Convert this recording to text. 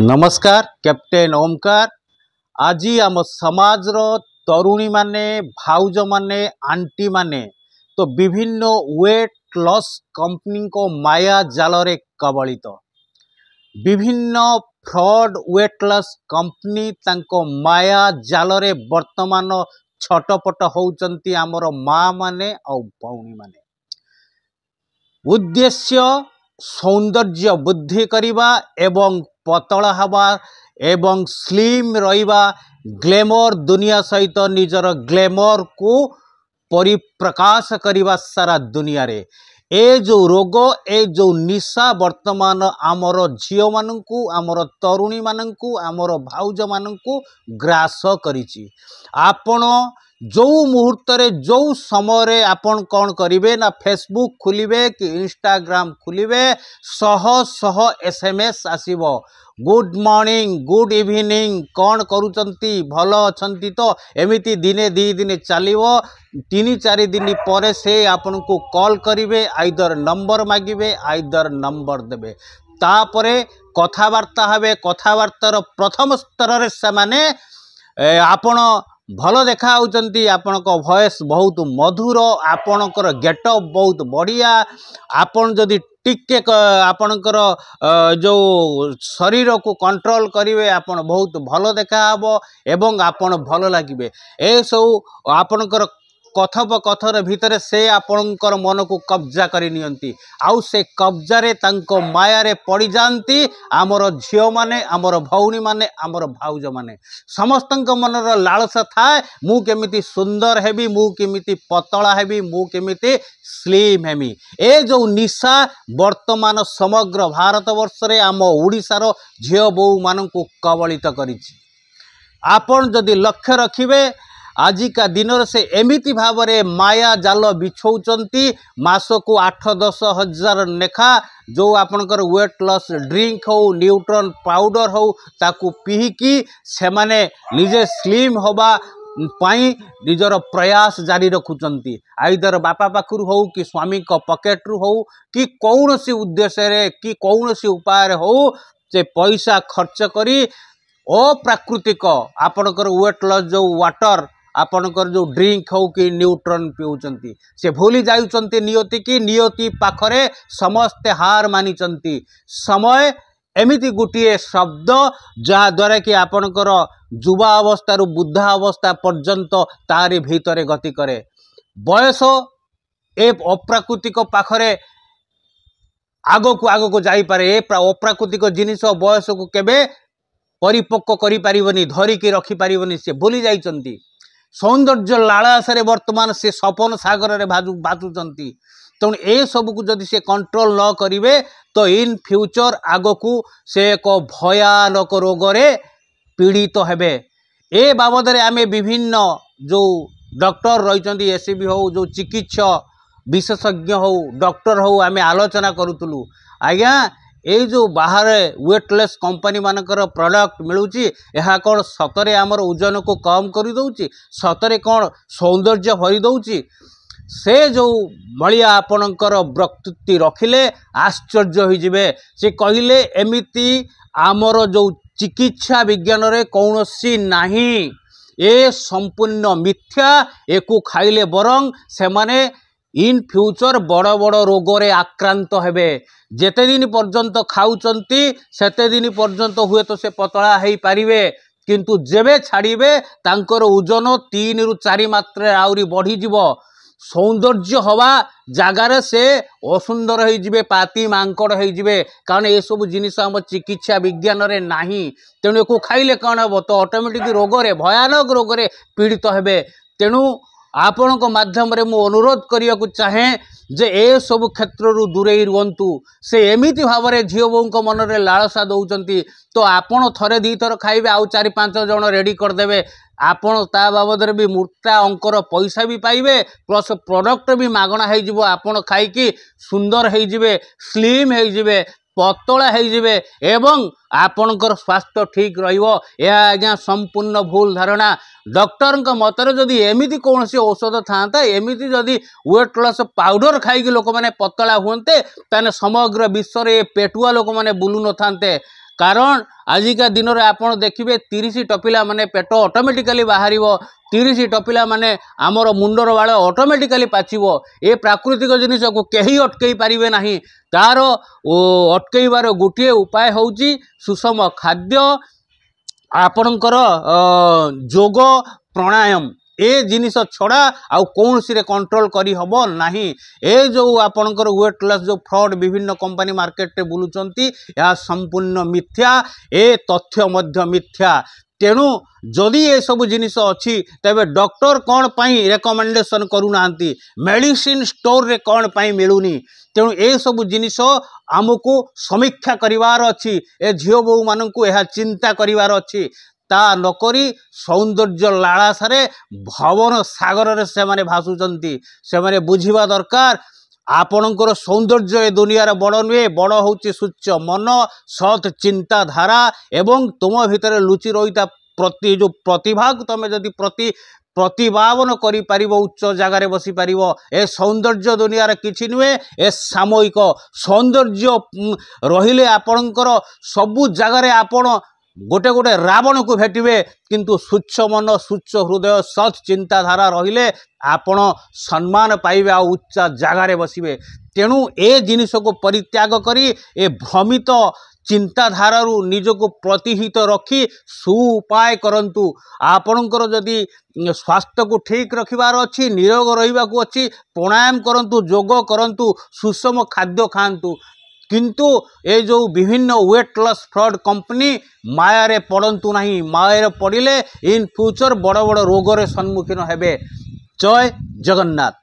नमस्कार कैप्टेन ओमकार। आज आम समाज तरुणी माने भाउज माने आंटी माने तो विभिन्न वेट लॉस कंपनी को माया जाल रे कबलित विभिन्न फ्रॉड वेट लॉस कंपनी तांको माया जाल रे वर्तमान छटपट होउचंती आमर माँ माने और भौणी माने। उद्देश्य सौंदर्य बुद्धि करिबा एवं पतला हवा एवं स्लिम रहिबा ग्लैमर दुनिया सहित निजर ग्लैमर को परिप्रकाश करिबा सारा दुनिया रे ए जो रोग ए जो निशा वर्तमान आमर झियो मानंकु आमर तरुणी मानंकु आमर भाउज मानंकु ग्रास करिछि। आपण जो मुहूर्त रे जो समय रे आपण कौन करिवे ना फेसबुक खुलिबे कि इंस्टाग्राम खुलिबे शह शह एसएमएस आसीबो गुड मॉर्निंग गुड इवनिंग कौन करूचंती भल अछंती तो एमिति दिने दी दिने चलिवो 3-4 दिन पर से आपन को कॉल करिवे आइदर नंबर मागिबे आइदर नंबर देबे तापरे कथावार्ता हबे। कथावार्तार प्रथम स्तर रे से माने आपण भल देखा होचंती आपनक वॉइस बहुत मधुर आपनकर गेटअप बहुत बढ़िया आपन जदि टिके आपनकर जो शरीर को कंट्रोल करिवे आपन बहुत भल देखा हबो एवं आपन भल लागिबे। ए सब आपनकर कथोपकथन भितर से आपनकर मन को कब्जा करि नियंती आउ से कब्जा रे तांको माया रे पड़ी जानती आमर झियो माने आमर भौणी माने आमर भाउज माने समस्तंक मनर लालसा थाए मु केमिति सुंदर हेबी मु केमिति पतला हेबी मु केमिति स्लिम हेमी। ए जो निशा वर्तमान समग्र भारत वर्ष रे आम ओडिशार झियो बो मानंकु कबलित करिछि। आपण जदि लक्ष्य रखिबे आजिका दिन से एमिति भाव रे माया जाल बिछौचंती मास को 8-10 हजार लेखा जो आपनकर वेट लॉस ड्रिंक हो न्यूट्रॉन पाउडर हो ताकू पीकी से माने निजे स्लिम होबा पाई निजर प्रयास जारी रखुचंती आइदर बापा पाखुर हो कि स्वामी को पॉकेट रु हो कि कौनसी उद्देश्य रे कि कौनसी उपाय रे हो से पैसा खर्च करी अप्राकृतिक आपनकर वेट लॉस जो वाटर आपनकर जो ड्रिंक हो कि न्यूट्रॉन पिउचंती से भूली जाउचंती नियति की नियति पाखरे समस्ते हार मानिचंती। समय एमिति गुटिए शब्द जहाँ द्वारा कि आपनकर युवा अवस्था रु बुद्धा अवस्था पर्यंत तारी भीतरे गति करे। बयस ए अप्राकृतिक पाखरे आगो को जाई पारे। ए अप्राकृतिक जिनिस बयस को केबे परिपक्व करि पारिबनी धरिकी रखि पारिबनी से भूली जाइचंती। सौंदर्य लालासरे वर्तमान से सपन सागर रे बाचुचंती तेणु ए सब को जदि से कंट्रोल न करिवे तो इन फ्यूचर आगो को से एक भयानक रोग रे पीड़ित हेबे। ए बाबद रे आमे विभिन्न जो डॉक्टर रहिचंती एसीबी हो जो चिकित्सा विशेषज्ञ हो डॉक्टर हो आमे आलोचना करूतलु आज्ञा ए जो बाहर वेटलेस कंपनी मानकर प्रोडक्ट मिलूची यह कौन सतरे आमर ओजन को कम कर दउची सतरे कौन सौंदर्य भरी दउची से जो भलिया आपनकर वक्तृत्व रखिले आश्चर्य हो जिवे। से कहिले एमिति आमर जो चिकित्सा विज्ञान रे कौनसी नाही ए संपूर्ण मिथ्या एको खाइले बरंग से माने इन फ्यूचर बड़ बड़ रोग रे आक्रांत हेबे। जेते दिन पर्यंत खाउचंती सेते दिन पर्यंत हुए तो से पतला हेई पारिबे किंतु जेबे छाड़िबे तांकर ओजन 3 रु 4 मात्रा आउरी बढ़ी जिवो सौंदर्य हवा जगार से असुंदर हो जिवे पाती मांकड़ हो जिवे कारण ये सब जिनिस आम चिकित्सा विज्ञान रे नाही। तेणु को खाइले कौन हम तो ऑटोमेटिक रोग रे भयानक रोग रे पीड़ित हेबे। तेणु आपण को माध्यम रे मु अनुरोध करिया को चाहे जे ए सब क्षेत्र रु दूरे रुहंतु। से एमिति भाव रे झियो बों मन रे लालसा दउचंती तो आपण थरे दी थर खाइबे आउ 4-5 जण रेडी कर देबे आपण ता बाबद रे भी मूर्ता अंकर पैसा भी पाइबे प्लस प्रोडक्ट भी मागणा हे जिवो आपण खाई की सुंदर हे जिवे स्लिम हे जिवे पतला हो जिवे एवं आपणकर स्वास्थ्य ठीक रहिबो। यह आज्ञा संपूर्ण भूल धारणा। डॉक्टर मतर जदि एमिति कौन औषध था एमिति जदि वेट लॉस पाउडर खाई लोक मैंने पतला हुए ताने समग्र विश्व में पेटुआ लोक मैंने बुलू न था कारण आजिका दिन में आपड़ देखिए 30 टपिला माने पेट ऑटोमेटिकली बाहर 30 टपिला माने आमर मुंडर बाल ऑटोमेटिकली पाचिबो। ए प्राकृतिक जिनिस को कहीं अटकई पारिबे नाही। तार अटकईबार गोटे उपाय होउची सुषम खाद्य आपणकर जोग प्राणायाम ए जिनिस छड़ा आउ कौन सी रे कंट्रोल करी हबो नाही। ए जो आपणकर वेट लॉस जो फ्रॉड विभिन्न कंपनी मार्केट रे बुलुचंती या संपूर्ण मिथ्या। ए तथ्य मध्य मिथ्या। तेणु जदि ये सब जिनिस अच्छी तेबे डॉक्टर कौन पाई रेकमेंडेशन करूनांती, मेडिसिन स्टोर रे कौन पाई मिलूनी। तेणु ए सब जिनिस आमको समीक्षा करिवार अछि। ए झियो बहु माननकु एहा चिंता करिवार अछि। ता नकरी सौंदर्य लालासारे भवन सागर रे से माने भासुचंती। से माने बुझिबा दरकार आपणकर सौंदर्य ए दुनिया बड़ नुहे। बड़ होची सूच्य मन, सत चिंताधारा एवं तुम भितर लुचि रही प्रति जो प्रतिभा को तुम जदि प्रतिभावन करि परिबो, उच्च जगार बसी पारिबो। ए सौंदर्य दुनिया किछि नुहे। ए सामयिक सौंदर्य रहिले आपणकर सबु जगार आपण गोटे गोटे रावण को भेटिबे, किंतु स्वच्छ मन, स्वच्छ हृदय, सत चिंताधारा रहिले आपण सम्मान पाइबे आ उच्च जगार बसिबे। तेणु ए जिनिस को परित्याग करी ए भ्रमित चिंताधारू निजको प्रतिहित रखी सुउपाय करंतु। आपणकर जदि स्वास्थ्य को ठीक रखिबार अच्छी, निरोग रहिबा को अच्छी, प्राणायाम करंतु, योग करंतु, सुषम खाद्य खांतु। किंतु ये जो विभिन्न वेट लॉस फ्रॉड कंपनी माया पड़तु नहीं। माया पड़े इन फ्यूचर बड़ बड़ रोग रे सम्मुखीन हेबे। जय जगन्नाथ।